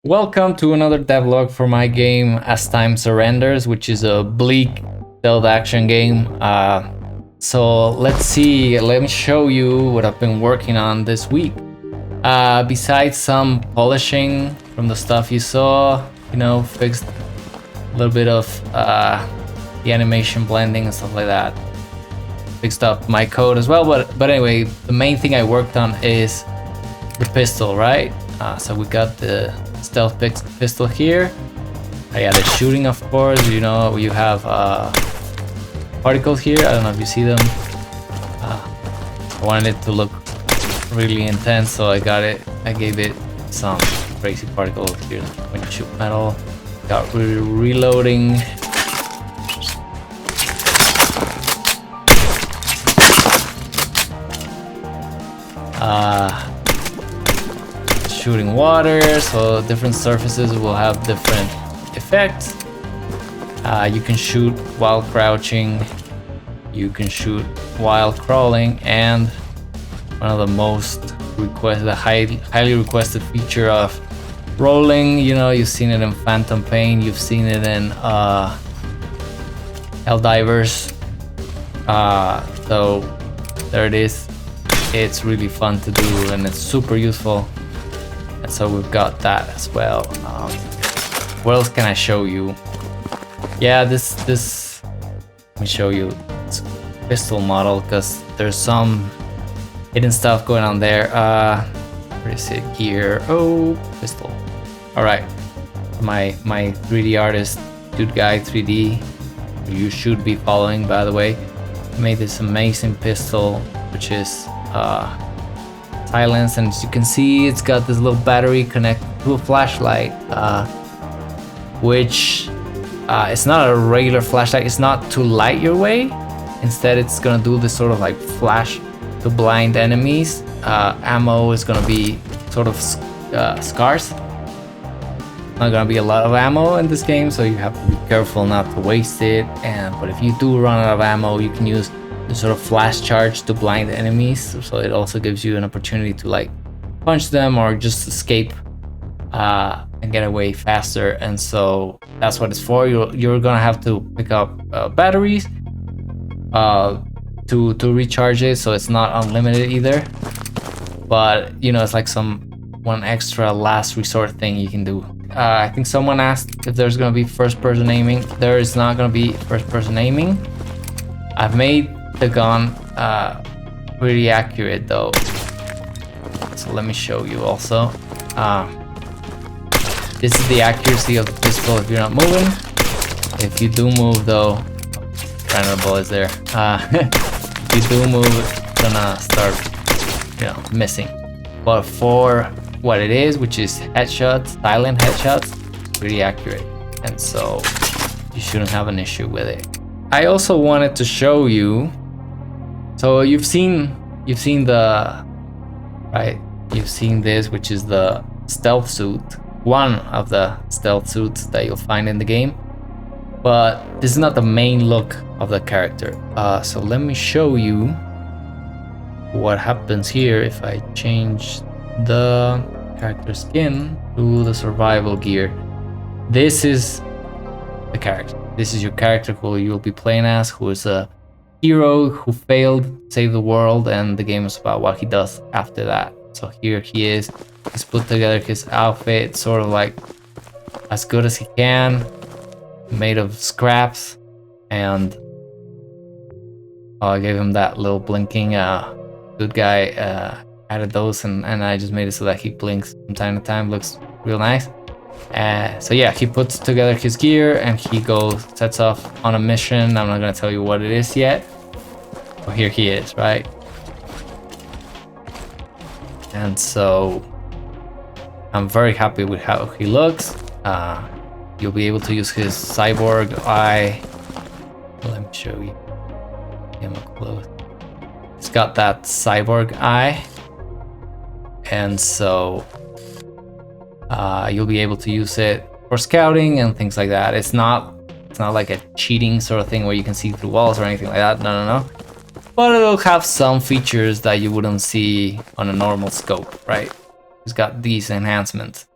Welcome to another devlog for my game As Time Surrenders, which is a bleak stealth action game. So let's see, let me show you what I've been working on this week. Besides some polishing from the stuff you saw, fixed a little bit of the animation blending and stuff like that. Fixed up my code as well, but anyway, the main thing I worked on is the pistol, right? So we got the stealth pistol here. Yeah, the shooting, of course. You have particles here. I don't know if you see them. I wanted it to look really intense, so I gave it some crazy particles here when you shoot metal. Got reloading. Shooting water, so different surfaces will have different effects. You can shoot while crouching, you can shoot while crawling, and one of the most requested, highly requested feature of rolling. You've seen it in Phantom Pain, you've seen it in Helldivers. So there it is. It's really fun to do and it's super useful. And so we've got that as well. What else can I show you? Yeah, this let me show you this pistol model, because there's some hidden stuff going on there. Where is it? Gear. Oh, pistol. All right, my 3D artist, Dude Guy 3D, who you should be following, by the way, made this amazing pistol, which is silence, and as you can see, it's got this little battery connected to a flashlight, which it's not a regular flashlight. It's not to light your way. Instead, it's gonna do this sort of like flash to blind enemies. Ammo is gonna be sort of scarce. Not gonna be a lot of ammo in this game, so you have to be careful not to waste it. But if you do run out of ammo, you can use the sort of flash charge to blind enemies, so it also gives you an opportunity to like punch them or just escape and get away faster. And so that's what it's for. You're gonna have to pick up batteries to recharge it, so it's not unlimited either, but it's like one extra last resort thing you can do. I think someone asked if there's gonna be first-person aiming. There is not gonna be first-person aiming. I've made the gun pretty accurate though, so let me show you also. This is the accuracy of the pistol if you're not moving. If you do move though, random bullets there. If you do move, it's gonna start missing. But for what it is, which is headshots, silent headshots, pretty accurate, and so you shouldn't have an issue with it. I also wanted to show you. So you've seen the right. You've seen this, which is the stealth suit, one of the stealth suits that you'll find in the game. But this is not the main look of the character. So let me show you what happens here if I change the character skin to the survival gear. This is the character. This is your character who you'll be playing as, who is a hero who failed to save the world, and the game is about what he does after that. So here he is. He's put together his outfit sort of like as good as he can, made of scraps, and I gave him that little blinking. Good Guy added those, and I just made it so that he blinks from time to time. Looks real nice. So yeah, he puts together his gear and he sets off on a mission. I'm not gonna tell you what it is yet. But here he is, right? And so I'm very happy with how he looks. You'll be able to use his cyborg eye. Let me show you him up close. It's got that cyborg eye, and so you'll be able to use it for scouting and things like that. It's not like a cheating sort of thing where you can see through walls or anything like that. No. But it'll have some features that you wouldn't see on a normal scope, right? It's got these enhancements.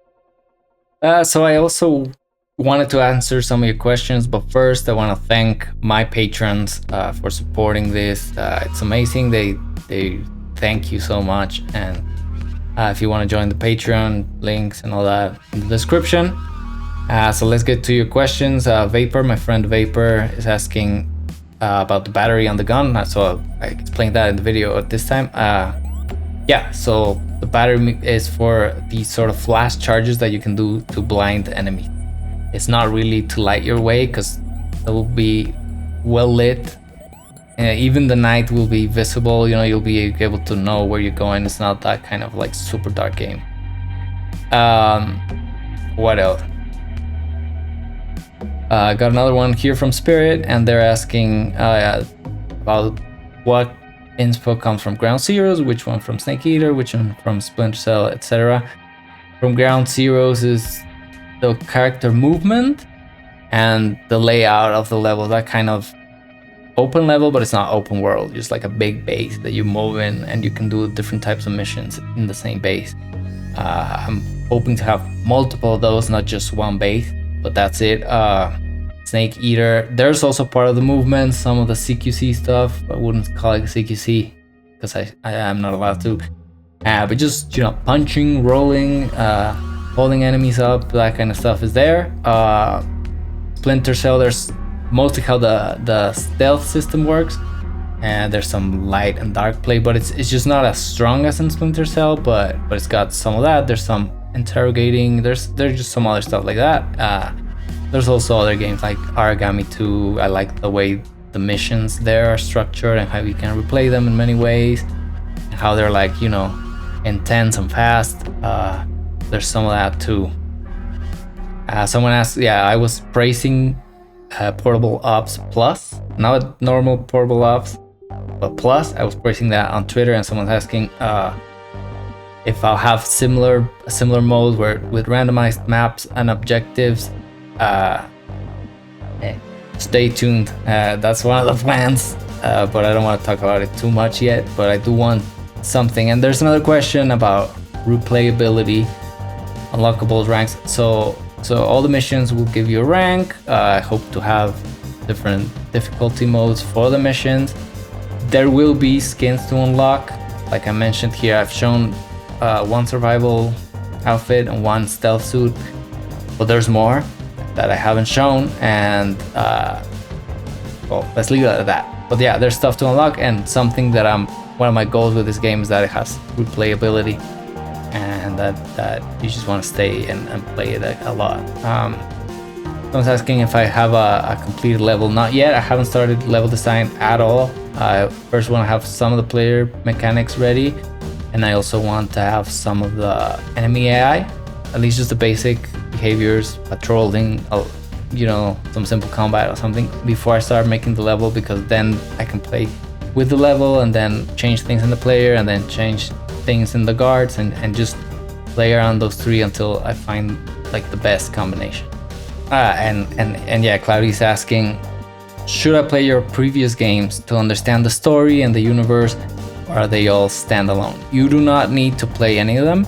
So I also wanted to answer some of your questions, but first I want to thank my patrons for supporting this. It's amazing. They thank you so much. And if you want to join the Patreon, links and all that in the description. So let's get to your questions. Vapor, my friend Vapor, is asking about the battery on the gun. So I explained that in the video at this time. Yeah, so the battery is for these sort of flash charges that you can do to blind enemies. It's not really to light your way, because it will be well lit. Even the night will be visible, you know, you'll be able to know where you're going. It's not that kind of like super dark game. What else? I got another one here from Spirit, and they're asking about what inspo comes from Ground Zeroes, which one from Snake Eater, which one from Splinter Cell, etc. From Ground Zeroes is the character movement and the layout of the level, that kind of open level, but it's not open world, just like a big base that you move in, and you can do different types of missions in the same base. I'm hoping to have multiple of those, not just one base, but that's it. Snake Eater, there's also part of the movement, some of the CQC stuff. I wouldn't call it CQC because I am not allowed to, but just, you know, punching, rolling, holding enemies up, that kind of stuff is there. Splinter Cell, there's mostly how the stealth system works, and there's some light and dark play, but it's just not as strong as in Splinter Cell, but it's got some of that. There's some interrogating, there's just some other stuff like that. There's also other games like Origami 2. I like the way the missions there are structured and how you can replay them in many ways, and how they're like, you know, intense and fast. There's some of that too. Someone asked, yeah, I was praising Portable Ops Plus, not normal Portable Ops, but Plus. I was praising that on Twitter, and someone's asking if I'll have a similar mode where with randomized maps and objectives. Stay tuned. That's one of the plans, but I don't want to talk about it too much yet. But I do want something. And there's another question about replayability, unlockables, ranks. So all the missions will give you a rank. I hope to have different difficulty modes for the missions. There will be skins to unlock. Like I mentioned here, I've shown one survival outfit and one stealth suit, but there's more that I haven't shown, and well, let's leave it at that. But yeah, there's stuff to unlock, and something that one of my goals with this game is that it has replayability, and that you just want to stay and play it a lot. Someone's asking if I have a completed level. Not yet. I haven't started level design at all. I first want to have some of the player mechanics ready, and I also want to have some of the enemy AI, at least just the basic behaviors, patrolling, you know, some simple combat or something before I start making the level, because then I can play with the level and then change things in the player and then change things in the guards and just play around those three until I find like the best combination. And yeah, Cloudy's asking, should I play your previous games to understand the story and the universe, or are they all standalone? You do not need to play any of them.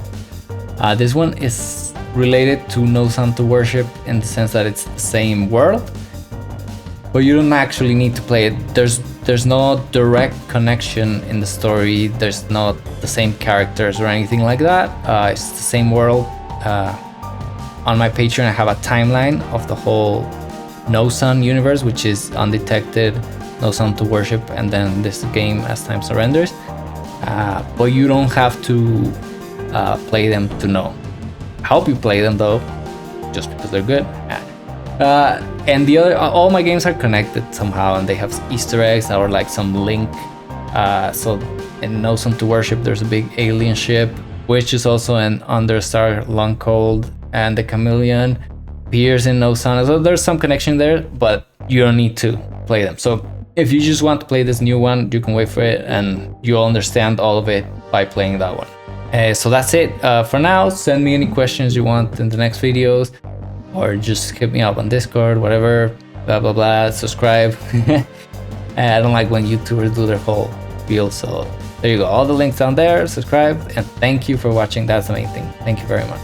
This one is related to No Sun to Worship in the sense that it's the same world, but you don't actually need to play it. There's no direct connection in the story. There's not the same characters or anything like that. It's the same world. On my Patreon, I have a timeline of the whole No Sun universe, which is Undetected, No Sun to Worship, and then this game As Time Surrenders. But you don't have to play them to know. I hope you play them though, just because they're good. And the other, all my games are connected somehow, and they have Easter eggs or like some link. So in No Sun to Worship, there's a big alien ship, which is also an Understar, Long Cold, and the Chameleon appears in No Sun. So there's some connection there, but you don't need to play them. So if you just want to play this new one, you can wait for it, and you'll understand all of it by playing that one. So that's it for now. Send me any questions you want in the next videos, or just hit me up on Discord, whatever, blah blah blah. Subscribe. I don't like when YouTubers do their whole spiel, so there you go. All the links down there. Subscribe, and thank you for watching. That's the main thing. Thank you very much.